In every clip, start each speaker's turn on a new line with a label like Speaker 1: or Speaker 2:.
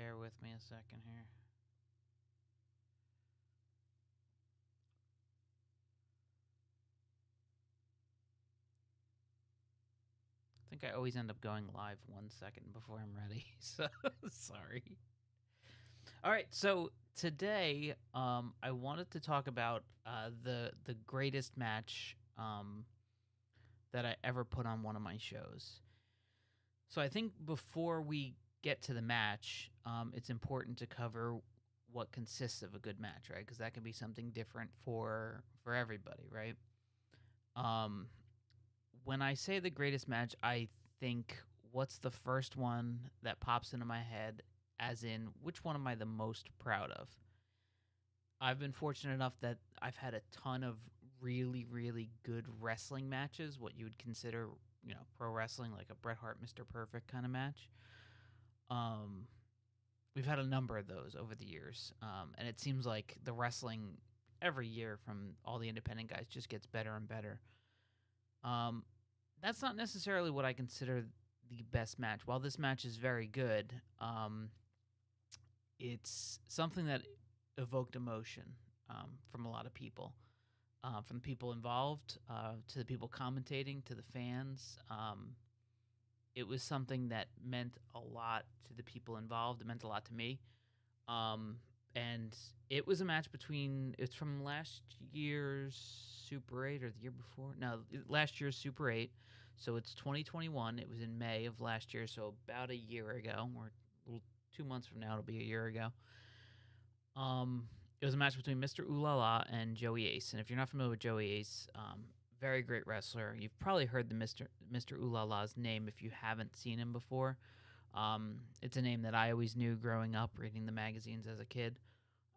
Speaker 1: Bear with me a second here. I think I always end up going live 1 second before I'm ready, so sorry. All right, so today I wanted to talk about the greatest match that I ever put on one of my shows. So I think before we get to the match, it's important to cover what consists of a good match, right? Because that can be something different for everybody, right? Um, when I say the greatest match, I think what's the first one that pops into my head, as in which one am I the most proud of? I've been fortunate enough that I've had a ton of really, really good wrestling matches, what you would consider, pro wrestling, like a Bret Hart, Mr. Perfect kind of match. Um, we've had a number of those over the years, and it seems like the wrestling every year from all the independent guys just gets better and better. That's not necessarily what I consider the best match. While this match is very good, it's something that evoked emotion from a lot of people, from the people involved to the people commentating to the fans. It was something that meant a lot to the people involved. It meant a lot to me. And it was a match it's from last year's Super 8 or the year before. No, last year's Super 8. So it's 2021. It was in May of last year. So about a year ago, or 2 months from now, it'll be a year ago. It was a match between Mr. Ulala and Joey Ace. And if you're not familiar with Joey Ace, very great wrestler. You've probably heard the Mr. Ulala's name if you haven't seen him before. It's a name that I always knew growing up, reading the magazines as a kid.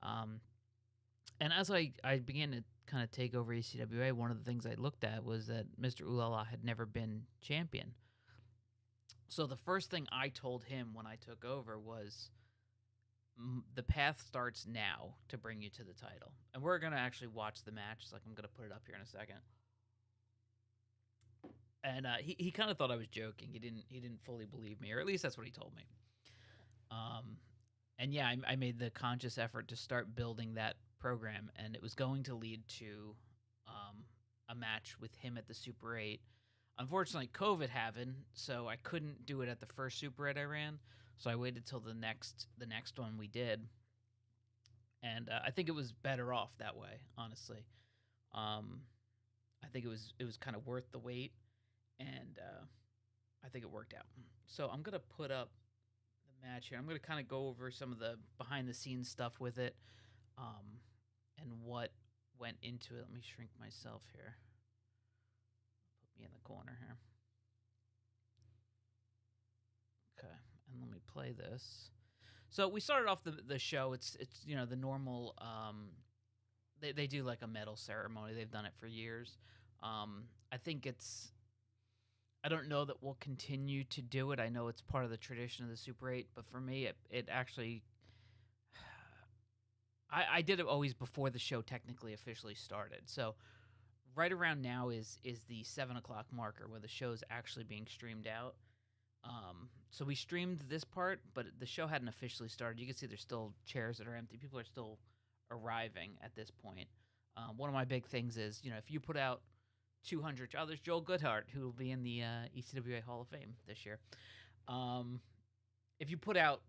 Speaker 1: And as I began to kind of take over ECWA, one of the things I looked at was that Mr. Ulala had never been champion. So the first thing I told him when I took over was, the path starts now to bring you to the title. And we're going to actually watch the match. Like, I'm going to put it up here in a second. And he kind of thought I was joking. He didn't fully believe me, or at least that's what he told me. And yeah, I made the conscious effort to start building that program, and it was going to lead to a match with him at the Super 8. Unfortunately, COVID happened, so I couldn't do it at the first Super 8 I ran. So I waited till the next one we did, and I think it was better off that way. Honestly, I think it was kind of worth the wait, and I think it worked out. So I'm gonna put up the match here. I'm gonna kind of go over some of the behind the scenes stuff with it, and what went into it. Let me shrink myself here. Put me in the corner here. Okay, and let me play this. So we started off the show. It's the normal. They do like a medal ceremony. They've done it for years. I think it's. I don't know that we'll continue to do it. I know it's part of the tradition of the Super 8, but for me, it actually. I did it always before the show technically officially started. So right around now is the 7 o'clock marker where the show's actually being streamed out. So we streamed this part, but the show hadn't officially started. You can see there's still chairs that are empty. People are still arriving at this point. One of my big things is, if you put out 200 others, Joel Goodhart, who will be in the ECWA Hall of Fame this year. If you put out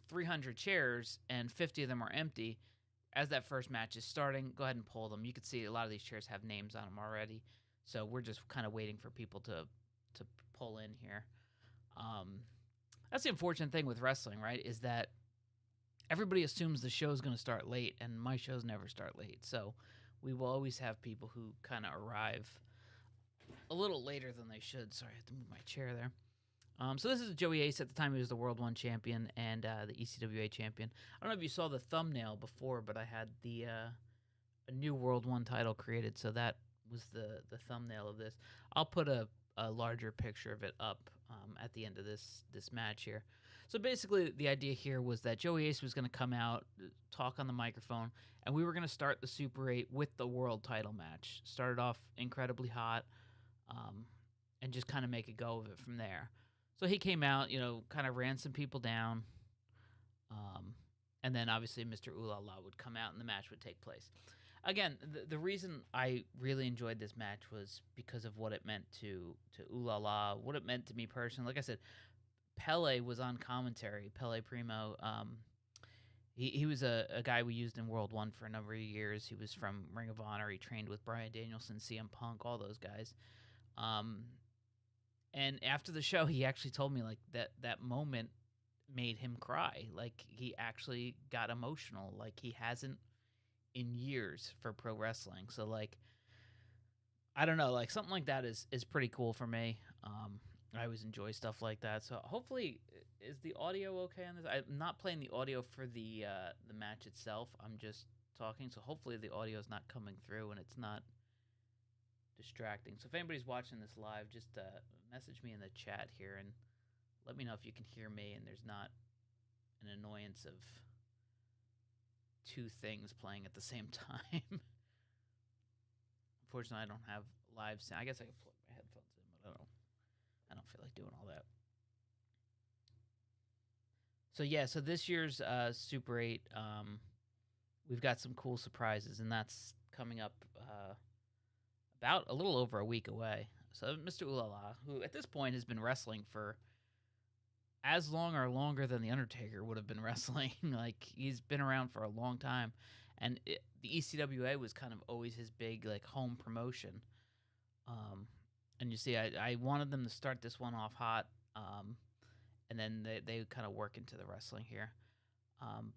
Speaker 1: 300 chairs and 50 of them are empty, as that first match is starting, go ahead and pull them. You can see a lot of these chairs have names on them already. So we're just kind of waiting for people to pull in here. That's the unfortunate thing with wrestling, right? Is that everybody assumes the show's going to start late, and my shows never start late. So we will always have people who kind of arrive a little later than they should. Sorry, I have to move my chair there. So this is Joey Ace. At the time, he was the World 1 champion and the ECWA champion. I don't know if you saw the thumbnail before, but I had a new World 1 title created, so that was the thumbnail of this. I'll put a larger picture of it up at the end of this match here. So basically, the idea here was that Joey Ace was going to come out, talk on the microphone, and we were going to start the Super 8 with the world title match. Started off incredibly hot, and just kind of make a go of it from there. So he came out, kind of ran some people down, Um, and then obviously Mr. Ooh La La would come out and the match would take place. Again, the reason I really enjoyed this match was because of what it meant to Ooh La La, what it meant to me personally. Like I said, Pele was on commentary. Pele Primo. He was a guy we used in World One for a number of years. He was from Ring of Honor. He trained with Bryan Danielson, CM Punk, all those guys. Um, and after the show, he actually told me like that moment made him cry. Like he actually got emotional. Like he hasn't in years for pro wrestling. So like I don't know, like something like that is pretty cool for me. I always enjoy stuff like that. So hopefully, is the audio okay on this? I'm not playing the audio for the match itself. I'm just talking. So hopefully the audio is not coming through and it's not distracting. So if anybody's watching this live, just message me in the chat here and let me know if you can hear me and there's not an annoyance of two things playing at the same time. Unfortunately, I don't have live sound. I guess I can plug my headphones in, but I don't feel like doing all that. So yeah, so this year's Super 8, we've got some cool surprises, and that's coming up about a little over a week away. So Mr. Ooh La La, who at this point has been wrestling for as long or longer than the Undertaker would have been wrestling, like he's been around for a long time, and the ECWA was kind of always his big like home promotion. Um, and you see, I wanted them to start this one off hot, and then they kind of work into the wrestling here. Um,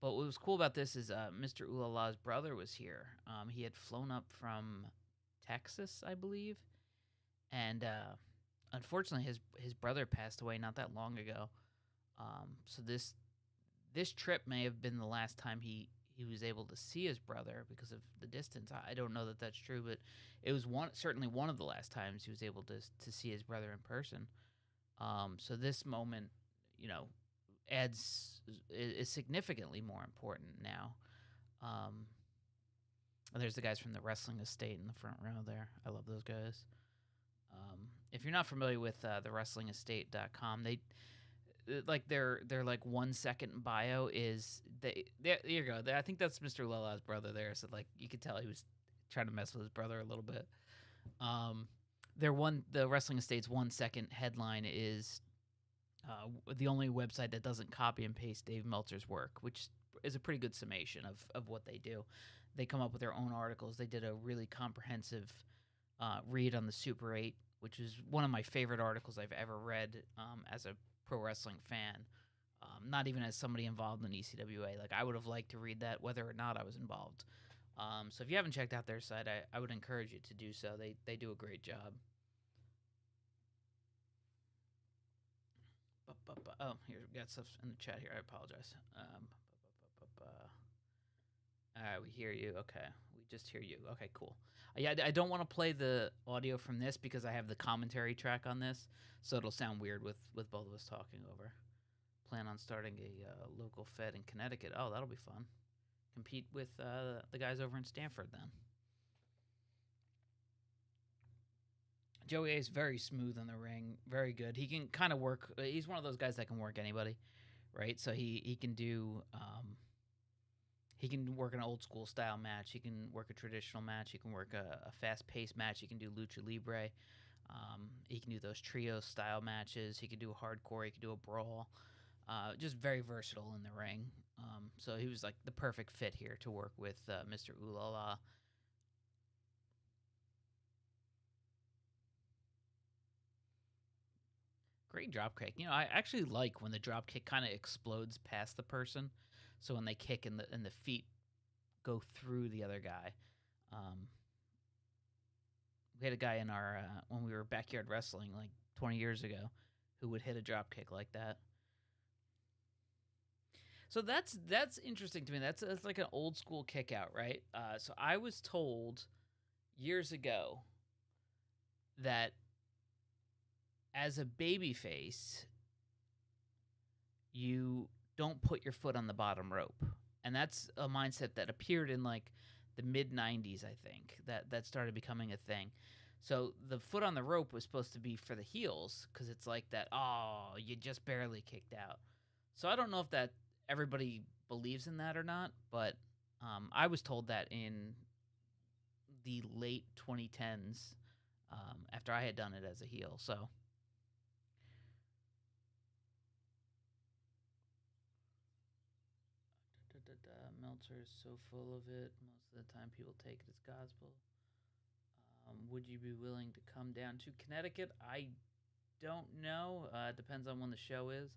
Speaker 1: but what was cool about this is Mr. Ooh La La's brother was here. He had flown up from Texas, I believe, and unfortunately, his brother passed away not that long ago. So this trip may have been the last time he was able to see his brother because of the distance. I don't know that that's true, but it was certainly one of the last times he was able to see his brother in person. So this moment, you know, is significantly more important now. Um, there's the guys from the Wrestling Estate in the front row there. I love those guys. If you're not familiar with thewrestlingestate.com, they like their like 1 second bio is there you go. I think that's Mr. Lola's brother there. So like you could tell he was trying to mess with his brother a little bit. Um, the Wrestling Estate's 1 second headline is the only website that doesn't copy and paste Dave Meltzer's work, which is a pretty good summation of what they do. They come up with their own articles. They did a really comprehensive read on the Super 8, which is one of my favorite articles I've ever read as a pro wrestling fan. Not even as somebody involved in ECWA. Like, I would have liked to read that whether or not I was involved. So if you haven't checked out their site, I would encourage you to do so. They do a great job. Oh, here we got stuff in the chat here. I apologize. All right, we hear you. Okay, we just hear you. Okay, cool. Yeah, I don't want to play the audio from this because I have the commentary track on this, so it'll sound weird with both of us talking over. Plan on starting a local fed in Connecticut. Oh, that'll be fun. Compete with the guys over in Stanford then. Joey A is very smooth in the ring, very good. He can kind of work. He's one of those guys that can work anybody, right? So he can do. He can work an old school style match. He can work a traditional match. He can work a fast paced match. He can do lucha libre. He can do those trio style matches. He can do hardcore. He can do a brawl. Just very versatile in the ring. So he was like the perfect fit here to work with Mr. Ooh La La. Great drop kick. You know, I actually like when the drop kick kind of explodes past the person. So when they kick and the feet go through the other guy. We had a guy in our when we were backyard wrestling like 20 years ago who would hit a drop kick like that. So that's interesting to me. That's like an old school kick out, right? So I was told years ago that as a babyface, you don't put your foot on the bottom rope. And that's a mindset that appeared in like the mid 90s, I think, that started becoming a thing. So the foot on the rope was supposed to be for the heels because it's like that, oh, you just barely kicked out. So I don't know if that everybody believes in that or not, but I was told that in the late 2010s, after I had done it as a heel. So Meltzer is so full of it. Most of the time, people take it as gospel. Would you be willing to come down to Connecticut? I don't know. It depends on when the show is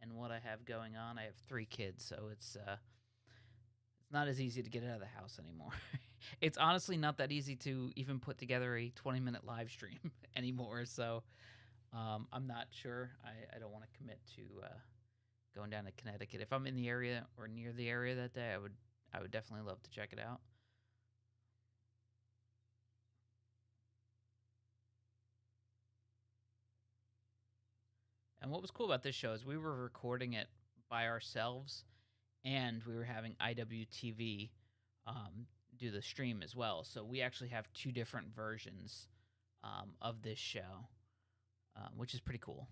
Speaker 1: and what I have going on. I have 3 kids, so it's not as easy to get out of the house anymore. It's honestly not that easy to even put together a 20-minute live stream anymore. So I'm not sure. I don't want to commit to going down to Connecticut. If I'm in the area or near the area that day, I would definitely love to check it out. And what was cool about this show is we were recording it by ourselves, and we were having IWTV do the stream as well. So we actually have 2 different versions of this show, which is pretty cool.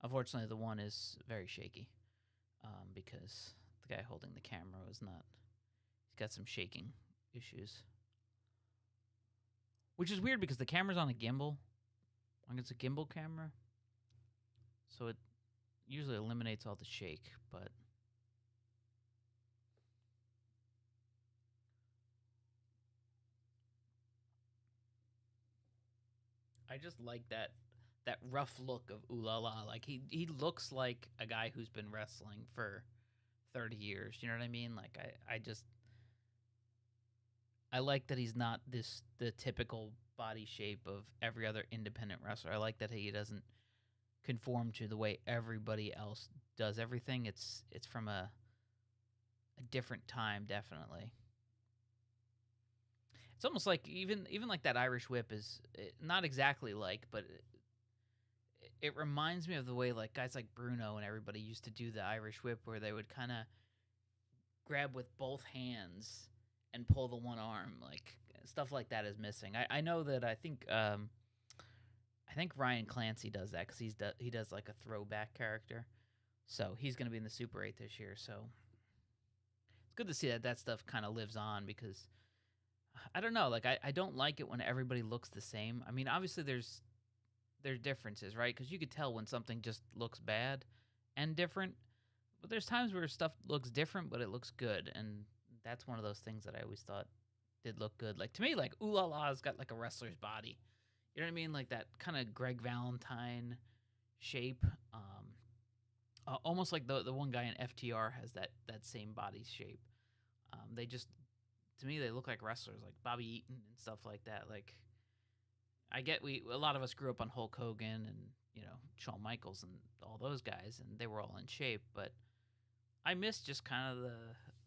Speaker 1: Unfortunately, the one is very shaky because the guy holding the camera was not. He's got some shaking issues, which is weird because the camera's on a gimbal. Like it's a gimbal camera, so it usually eliminates all the shake, but I just like that rough look of Ooh La La. Like he looks like a guy who's been wrestling for 30 years. You know what I mean? Like I like that he's not the typical body shape of every other independent wrestler. I like that he doesn't conform to the way everybody else does everything. It's from a different time, definitely. It's almost like even like that Irish whip is not exactly like, but it reminds me of the way like guys like Bruno and everybody used to do the Irish whip, where they would kind of grab with both hands and pull the one arm. Like stuff like that is missing. I know that I think Ryan Clancy does that because he does like a throwback character, so he's going to be in the Super 8 this year. So it's good to see that stuff kind of lives on, because I don't know, like I don't like it when everybody looks the same. I mean, obviously there's differences, right? Because you could tell when something just looks bad and different, but there's times where stuff looks different but it looks good, and that's one of those things that I always thought did look good. Like to me, like Ooh La La's got like a wrestler's body. You know what I mean? Like that kind of Greg Valentine shape. Almost like the one guy in FTR has that same body shape. They just, to me, they look like wrestlers, like Bobby Eaton and stuff like that. Like I get a lot of us grew up on Hulk Hogan and Shawn Michaels and all those guys, and they were all in shape. But I miss just kind of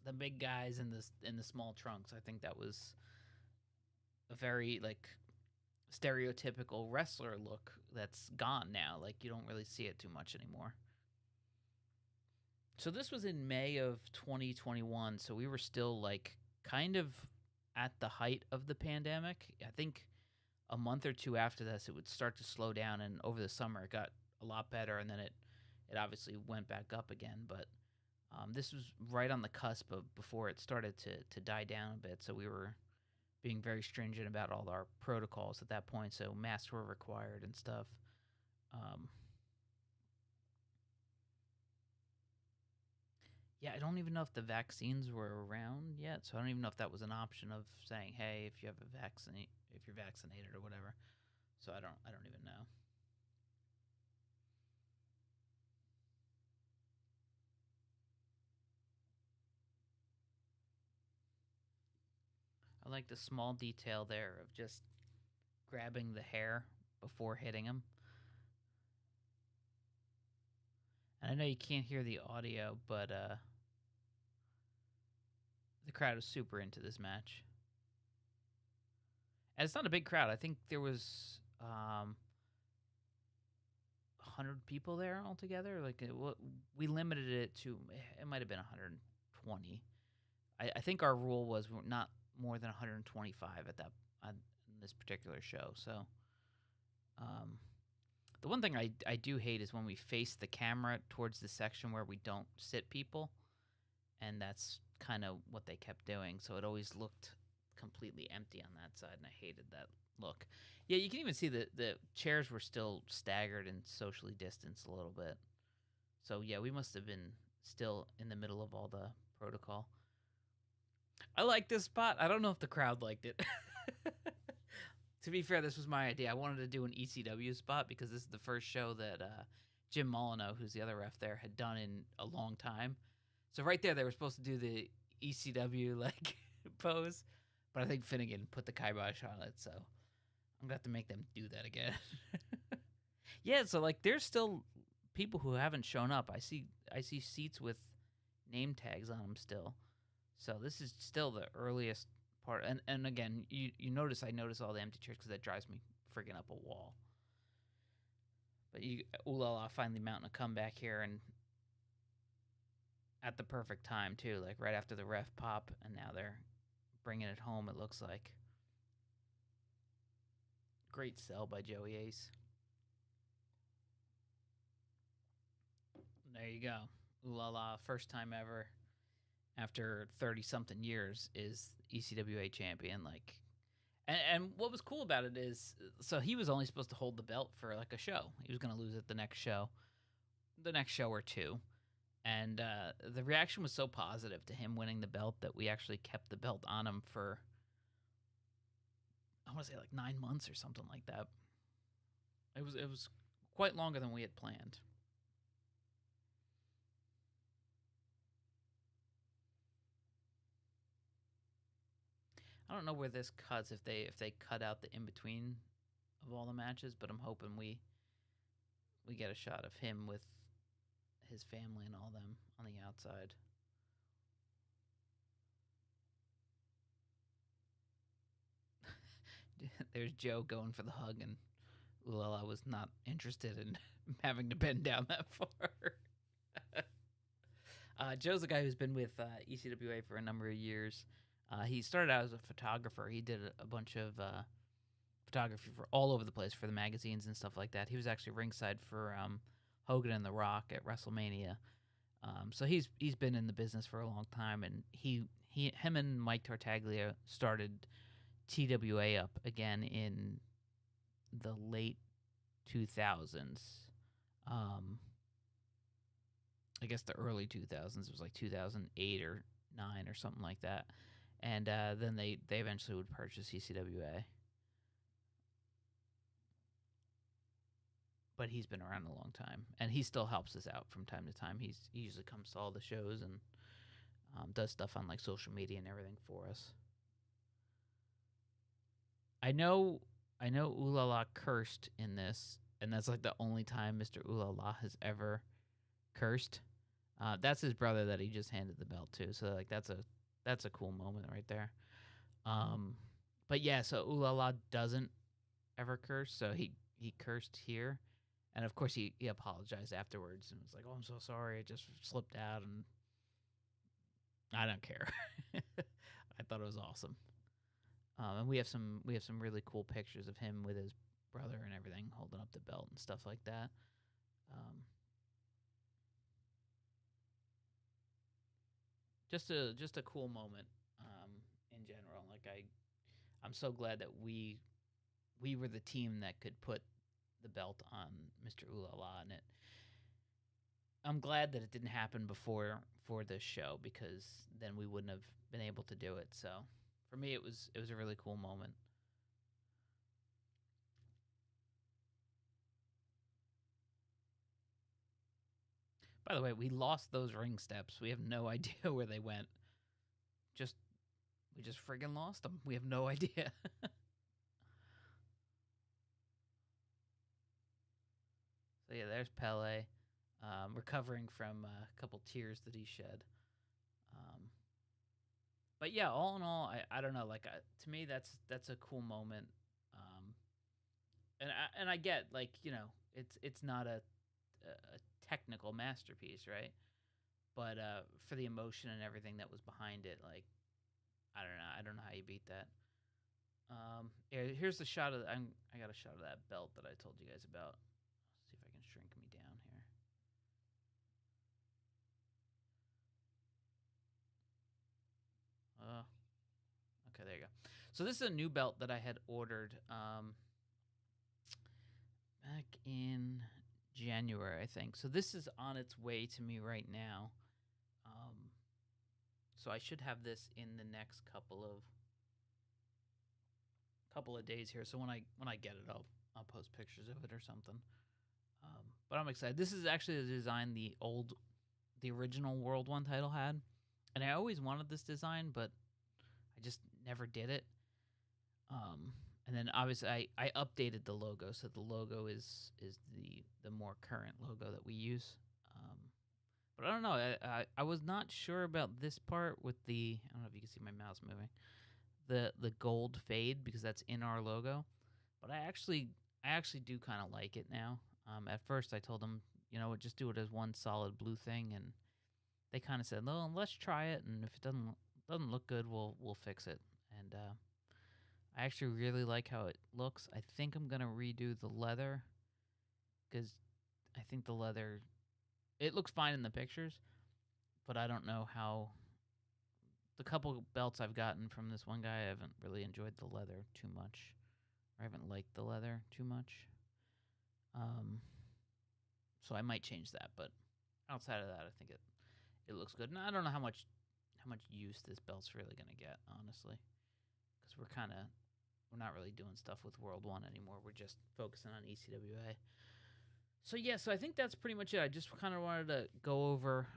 Speaker 1: the big guys in the small trunks. I think that was a very like stereotypical wrestler look that's gone now. Like you don't really see it too much anymore. So this was in May of 2021, so we were still like kind of at the height of the pandemic. I think a month or two after this it would start to slow down, and over the summer it got a lot better, and then it obviously went back up again. But this was right on the cusp of before it started to die down a bit, so we were being very stringent about all our protocols at that point. So masks were required and stuff. Um, yeah, I don't even know if the vaccines were around yet, so I don't even know if that was an option of saying, "Hey, if you have a vaccine, if you're vaccinated or whatever." So I don't even know. I like the small detail there of just grabbing the hair before hitting him. And I know you can't hear the audio, but the crowd was super into this match. And it's not a big crowd. I think there was 100 people there altogether. Like we limited it to, it might have been 120. I think our rule was not more than 125 at that on this particular show. So um, The one thing I do hate is when we face the camera towards the section where we don't sit people, and that's kind of what they kept doing. So it always looked completely empty on that side, and I hated that look. Yeah, you can even see the chairs were still staggered and socially distanced a little bit. So yeah, we must have been still in the middle of all the protocol. I like this spot. I don't know if the crowd liked it. To be fair, this was my idea. I wanted to do an ECW spot because this is the first show that Jim Molyneux, who's the other ref there, had done in a long time. So right there, they were supposed to do the ECW like pose, but I think Finnegan put the kibosh on it, so I'm gonna have to make them do that again. Yeah, so like there's still people who haven't shown up. I see seats with name tags on them still. So this is still the earliest part. And again, you notice I notice all the empty chairs because that drives me friggin' up a wall. But Ooh La La finally mounting a comeback here, and at the perfect time too, like right after the ref pop, and now they're bringing it home. It looks like great sell by Joey Ace. There you go, Ooh La La, first time ever after 30 something years is ECWA champion. Like, and what was cool about it is, so he was only supposed to hold the belt for like a show. He was going to lose it the next show or two. And the reaction was so positive to him winning the belt that we actually kept the belt on him for, I want to say like 9 months or something like that. It was quite longer than we had planned. I don't know where this cuts, if they cut out the in between of all the matches, but I'm hoping we get a shot of him with his family and all them on the outside. There's Joe going for the hug, and Ooh La La was not interested in having to bend down that far. Joe's a guy who's been with ECWA for a number of years. He started out as a photographer. He did a bunch of photography for all over the place for the magazines and stuff like that. He was actually ringside for Hogan and The Rock at WrestleMania. So he's been in the business for a long time, and him and Mike Tartaglia started TWA up again in the late 2000s. I guess the early 2000s. It was like 2008 or 9 or something like that. And then they eventually would purchase ECWA. But he's been around a long time, and he still helps us out from time to time. He usually comes to all the shows and does stuff on like social media and everything for us. I know Ooh La La cursed in this, and that's like the only time Mr. Ooh La La has ever cursed. That's his brother that he just handed the belt to, so like that's a cool moment right there. But yeah, so Ooh La La doesn't ever curse, so he cursed here, and of course he apologized afterwards and was like, "Oh, I'm so sorry, I just slipped out," and I don't care. I thought it was awesome. And we have some really cool pictures of him with his brother and everything, holding up the belt and stuff like that. Just a cool moment in general. Like I'm so glad that we were the team that could put the belt on Mr. Ooh La La, and I'm glad that it didn't happen before for this show, because then we wouldn't have been able to do it. So for me, it was a really cool moment. By the way, we lost those ring steps. We have no idea where they went. We just friggin' lost them. We have no idea. So yeah, there's Pele, recovering from a couple tears that he shed. Um, but yeah, all in all, I don't know. Like to me, that's a cool moment. And I get, like, it's not a technical masterpiece, right? But for the emotion and everything that was behind it, like, I don't know how you beat that. Yeah, here's the shot of I got a shot of that belt that I told you guys about. So this is a new belt that I had ordered back in January, I think. So this is on its way to me right now. So I should have this in the next couple of days here. So when I get it, I'll post pictures of it or something. But I'm excited. This is actually the design the original World 1 title had, and I always wanted this design, but I just never did it. And then obviously I updated the logo, so the logo is the more current logo that we use. But I don't know. I was not sure about this part with the. I don't know if you can see my mouse moving. The gold fade, because that's in our logo. But I actually do kind of like it now. At first I told them, just do it as one solid blue thing, and they kind of said, "No, let's try it, and if it doesn't look good, we'll fix it." And I actually really like how it looks. I think I'm gonna redo the leather, because I think the leather, it looks fine in the pictures, but I don't know how. The couple belts I've gotten from this one guy, I haven't really enjoyed the leather too much. Or I haven't liked the leather too much. So I might change that, but outside of that, I think it looks good. And I don't know how much use this belt's really gonna get, honestly, because we're not really doing stuff with World 1 anymore. We're just focusing on ECWA. So yeah, so I think that's pretty much it. I just kind of wanted to go over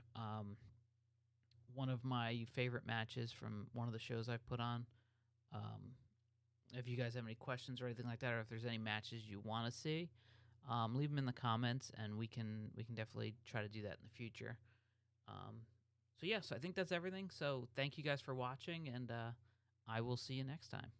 Speaker 1: one of my favorite matches from one of the shows I've put on. If you guys have any questions or anything like that, or if there's any matches you want to see, leave them in the comments, and we can definitely try to do that in the future. So yeah, so I think that's everything. So thank you guys for watching, and I will see you next time.